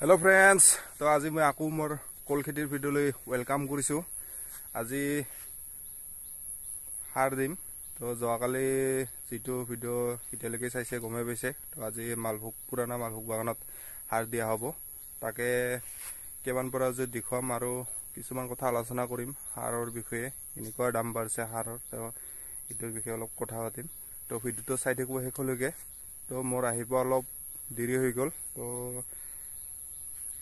Hello friends, তো আজি মই আকো মোৰ কল খেতিৰ ভিডিঅ'লৈ ওয়েলকাম কৰিছো। আজি সাৰ দিম। তো যোৱাকালি যেটো ভিডিঅ' ইতিয়ালৈকে চাইছে গমে পাইছে। তো আজি মালভোগ পুৰানা মালভোগ বাগানত সাৰ দিয়া হ'ব। তাকে কেমান পৰা যদি দেখুৱাম আৰু কিছুমান কথা আলোচনা কৰিম সাৰৰ বিষয়ে। এনেকুৱা দাম বাঢ়ছে সাৰৰ, তো ইটোৰ বিষয়ে অলপ কথা পাতিম। তো ভিডিঅ'টো চাই থাকিব শেষলৈকে। তো মোৰ আহিব অলপ দেৰি হৈ গ'ল। তো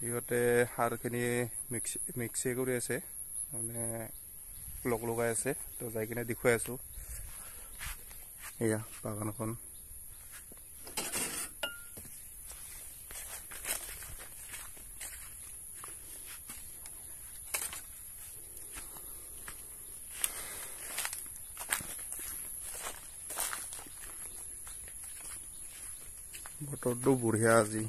ইহঁতে সাৰখিনি মিক্সি কৰি আছে, মানে লগাই আছে। তো যাই কিনে দেখুৱাই আছো। এয়া বাগানখন। বতৰটো বঢ়িয়া আজি।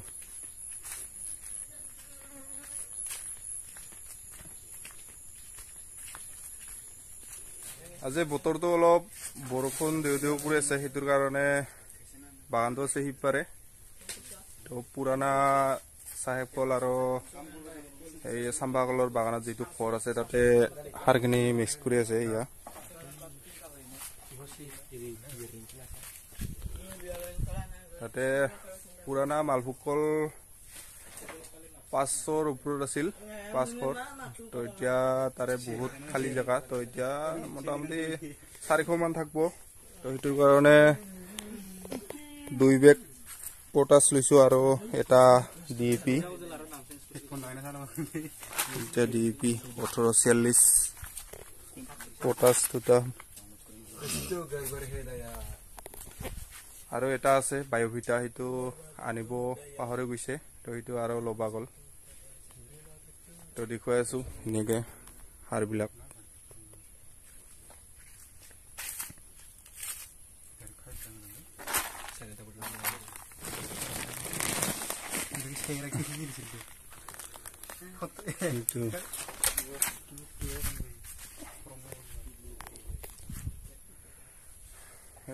আজি বতৰটো অলপ বৰষুণ দিও কৰি আছে, সেইটোৰ কাৰণে বাগানটো আছে সিপাৰে। তো পুৰানা চাহেব কল আৰু এই চাম্বা কলৰ বাগানত যেটো ঘৰ আছে তাতে সাৰখিনি মিক্স কৰি আছে। ইয়া তাতে পুৰানা মালভোগ কল 500ৰ ওপৰত আছিল, 500। তো এতিয়া তাৰে বহুত খালি জায়গা। তো এতিয়া মোটামুটি 400 মান থাকবো। তো সেইটোৰ কাৰণে 2 বেগ পটাছ লৈছো আৰু এটা ডিএপি। এটা ডিএপি 1846 পটাছ দুটা আৰু এটা আছে বায়োভিটা, সেইটো আনিব পাহৰি গৈছে। তো সেইটো আৰু লবা গল। তো দেখুৱাই আছো এনেকে সাৰবিলাক।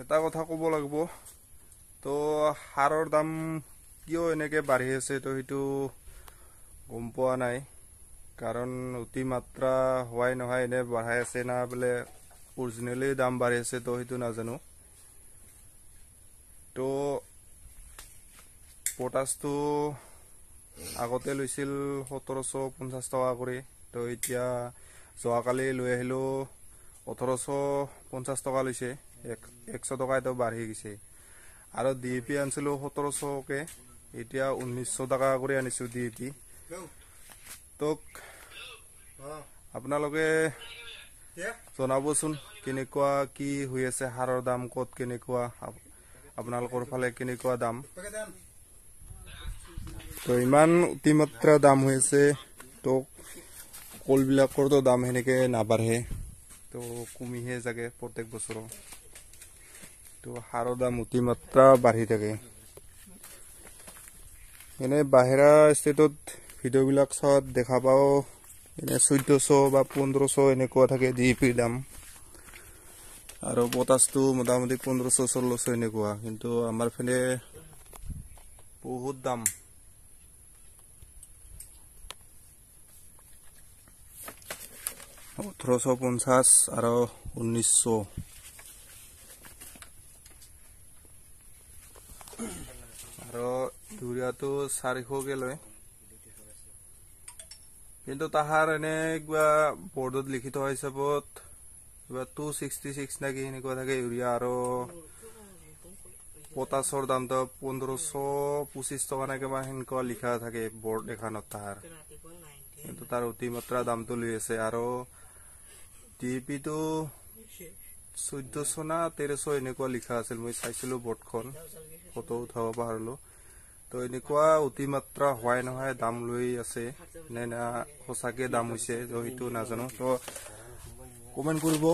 এটা কথা ক'ব লাগিব, তো সাৰৰ দাম কিয় এনেকে বাঢ়ি আছে, তো সেইটো গম পোৱা নাই। কাৰণ অতিমাত্ৰা হোৱাই নহয় এনে বাঢ়াই আছে না বোলে অৰিজিনেলি দাম বাঢ়ি আছে, তো সেইটো নাজানো। তো পটাছটো আগতে লৈছিল 1750 টকা কৰি। তো এতিয়া যোৱাকালি লৈ আহিলো 1850 টকা লৈছে, 100 টকা এটা বাঢ়ি গৈছে। আৰু ডিএপি আনিছিলো 1700কে, এতিয়া 1900 টকা কৰি আনিছো ডিএপি। তো আপোনালোকে জনাবচোন কেনেকুৱা কি হৈ আছে, সাৰৰ দাম ক'ত কেনেকুৱা, আপোনালোকৰ ফালে কেনেকুৱা দাম। তো ইমান অতিমাত্ৰা দাম হৈ আছে, তো কলবিলাকৰতো দাম সেনেকে নাবাঢ়ে, তো কমিহে যাগে প্ৰত্যেক বছৰ। তো সাৰৰ দাম অতিমাত্ৰা বাঢ়ি থাকে। এনে বাহিৰা ষ্টেটত ভিডিঅ'বিলাক চাওঁত দেখা পাওঁ এনে 1400 বা 1500 এনেকুৱা থাকে ডিএপিৰ দাম, আৰু পটাছটো মোটামুটি 1500-1600 এনেকুৱা। কিন্তু আমাৰ ফালে বহুত দাম। - 1850 আৰু 1900। আৰু ইউৰিয়াটো 400কে লয়। কিন্তু তাহাৰ এনে কিবা বৰ্ডত লিখি থোৱা হিচাপত কিবা 266 নাকি এনেকুৱা থাকে ইউৰিয়া। আৰু পটাছৰ দামটো 1525 টকা নে কিবা সেনেকুৱা লিখা থাকে বৰ্ড এখনত তাহাৰ। কিন্তু তাৰ অতিমাত্ৰা দামটো লৈ আছে। আৰু ডিএপিটো 1400 না 1300 এনেকুৱা লিখা আছিল, মই চাইছিলো বৰ্ডখন, ফটো উঠাব পাহৰিলো। তো এনেকুৱা অতিমাত্ৰা হোৱাই নহয় দাম লৈ আছে নে না সঁচাকে দাম হৈছে, তো সেইটো নাজানো। তো কমেণ্ট কৰিব,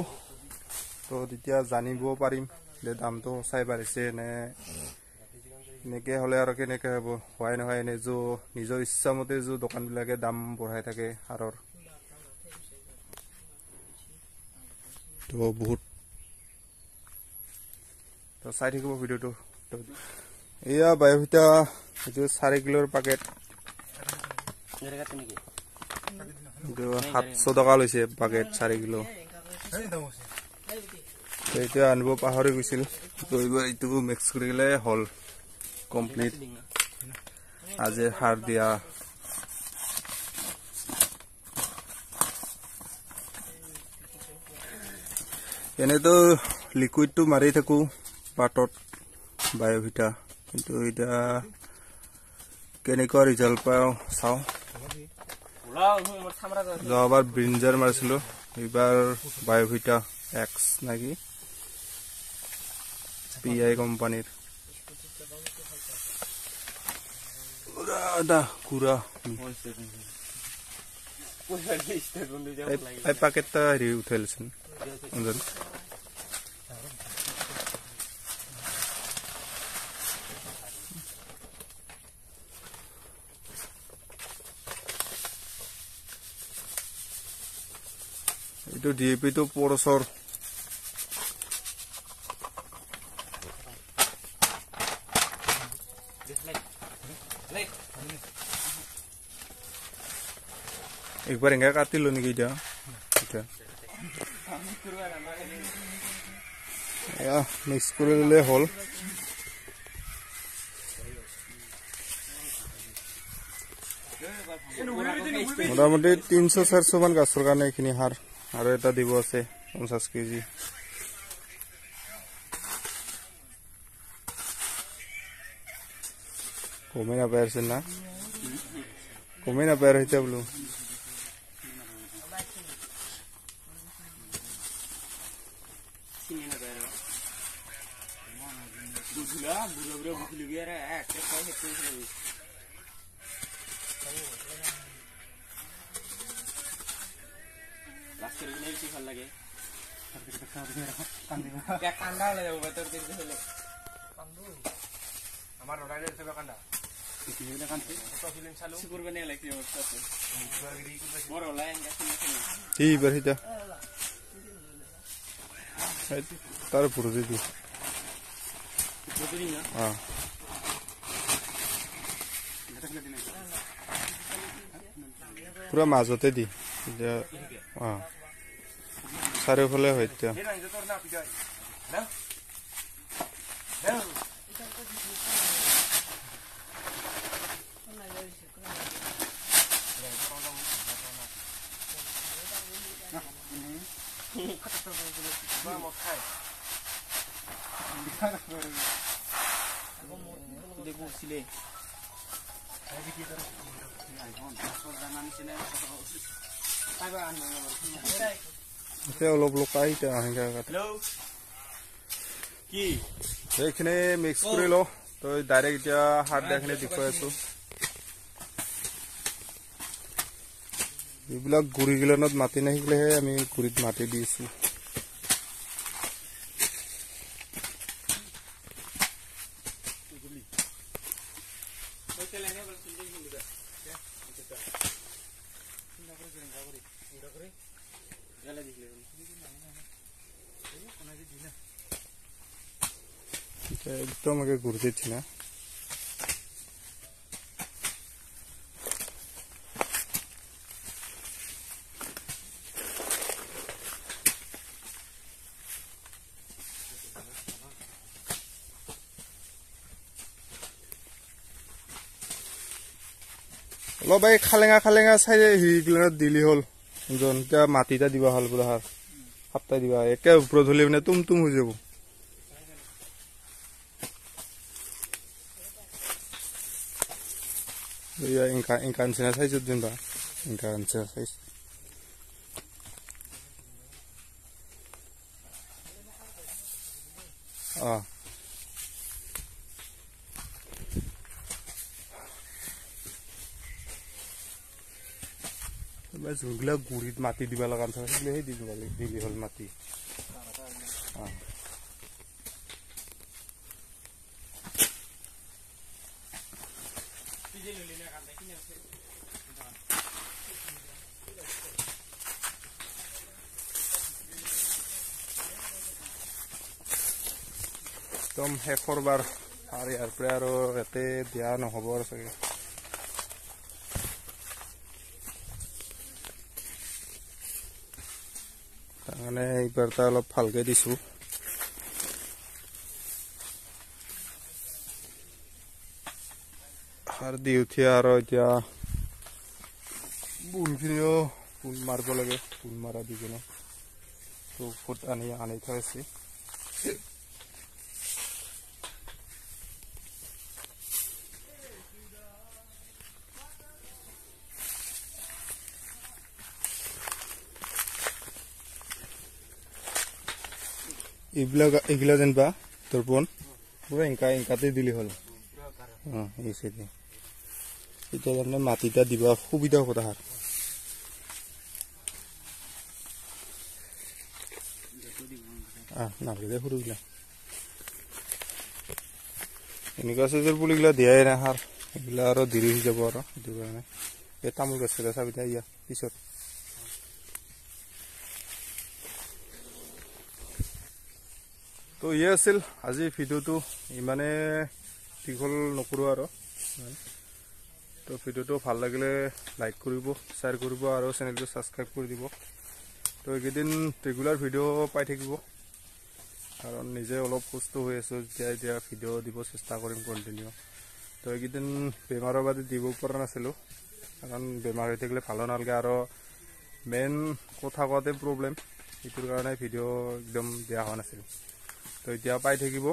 তো তেতিয়া জানিব পাৰিম যে দামটো সঁচাই বাঢ়িছে নে এনেকে হ'লে আৰু কেনেকে হ'ব। হোৱাই নহয় এনে নিজৰ ইচ্ছামতে দোকানবিলাকে দাম বঢ়াই থাকে সাৰৰ। তো বহুত তো চাই থাকিব ভিডিঅ'টো। এয়া বায়োভিটা, এইটো 4 কিলোৰ পেকেট। এইটো 700 টকা লৈছে বাকেট 4 কিলো এতিয়া আনিব পাহৰি গৈছিল তো এইবাৰ এইটো মিক্স কৰিলে হল কমপ্লিট আজি সাৰ দিয়া এনেতো লিকুইডটো মাৰি থাকো পাটত বায়োভিটা কিন্তু এটা কেনেকুৱা ৰিজাল্ট পাওঁ চাও যোৱাবাৰ ব্ৰিঞ্জাৰ মাৰিছিলো এইবাৰ বায়োভিটা এক্স নাকি পিআই কোম্পানীৰ কুৰা এই পাকেটটা হেৰি উঠাইলচোন এইটো ডিএপি তো পৰছৰ একবাৰ এনেকৈ কাটিলো নেকি এতিয়া মিক্স কৰি ললে হ'ল মোটামুটি 300-400 মান গাছৰ কাৰণে এইখিনি সাৰ আৰু এটা দিব আছে 50 কেজি কমে নাপাই আছে না কমে নাপাই আৰু এতিয়া বোলো তাৰ উপৰে দিদি পুৰা মাজতে দি চাৰিওফালে হয় এতিয়া অলপ লুকাই সেইখিনি মিক্স কৰি লওঁ তই ডাইৰেক্ট এতিয়া সাৰ দিয়াখিনি দেখুৱাই আছো এইবিলাক গুৰি গিলানত মাটি নাহিলেহে আমি গুৰিত মাটি দিছো একদম আগে ঘুরে দিচ্ছি না অলপ এই খালেঙা চাই হিগিলানত দিলি হল এতিয়া মাটিটা দিবা হল বোলা সাৰ সাপ্তাহ দিবা একে ওপৰত হলে মানে তুম হৈ যাব ইনকা নিচিনা চাইজত দিবা ইনকা নিচিনা চাইজ যোনগুলা গুৰিত মাটি দিবা লগা সেই দিলি হল মাটি একদম শেষৰ বাৰ আৰু ইয়াৰ পৰা আৰু ইয়াতে দিয়া নহ'ব আৰু চাগে মানে এইবাৰ তা অলপ ভালকে দিছো আৰ দি উঠি আৰু এতিয়া বুলখিনিও বুল মাৰিব লাগে বুল মাৰা দি কিনে তো ফুট আনি থৈছে এইগিলা যেনবা তোর বোন পুরো ইনকাতে দিলি হল এই সাইডে এটা মানে মাটিটা দিবা সুবিধা হ'ব তাহার নালাগে সৰুগিলা এনেকুৱা চাইজৰ পুলিগিলা দিয়াই নাই সাৰ এইগিলা আৰু দেৰি হৈ যাব আৰু সেইটো কাৰণে এই তামোল গছকেইটা চাবিটা ইয়া পিছত তো ইয়ে আছিল আজি ভিডিঅ'টো ইমানে দীঘল নকৰোঁ আৰু তো ভিডিঅ'টো ভাল লাগিলে লাইক কৰিব শ্বেয়াৰ কৰিব আৰু চেনেলটো ছাবস্ক্ৰাইব কৰি দিব তো এইকেইদিন ৰেগুলাৰ ভিডিঅ' পাই থাকিব কাৰণ নিজে অলপ সুস্থ হৈ আছোঁ এতিয়া ভিডিঅ' দিব চেষ্টা কৰিম কণ্টিনিউ তো এইকেইদিন বেমাৰৰ বাদে দিব পৰা নাছিলোঁ কাৰণ বেমাৰ হৈ থাকিলে ভালো নালাগে আৰু মেইন কথা কোৱাতে প্ৰব্লেম সেইটোৰ কাৰণে ভিডিঅ' একদম দিয়া হোৱা নাছিল তো এতিয়া পাই থাকিব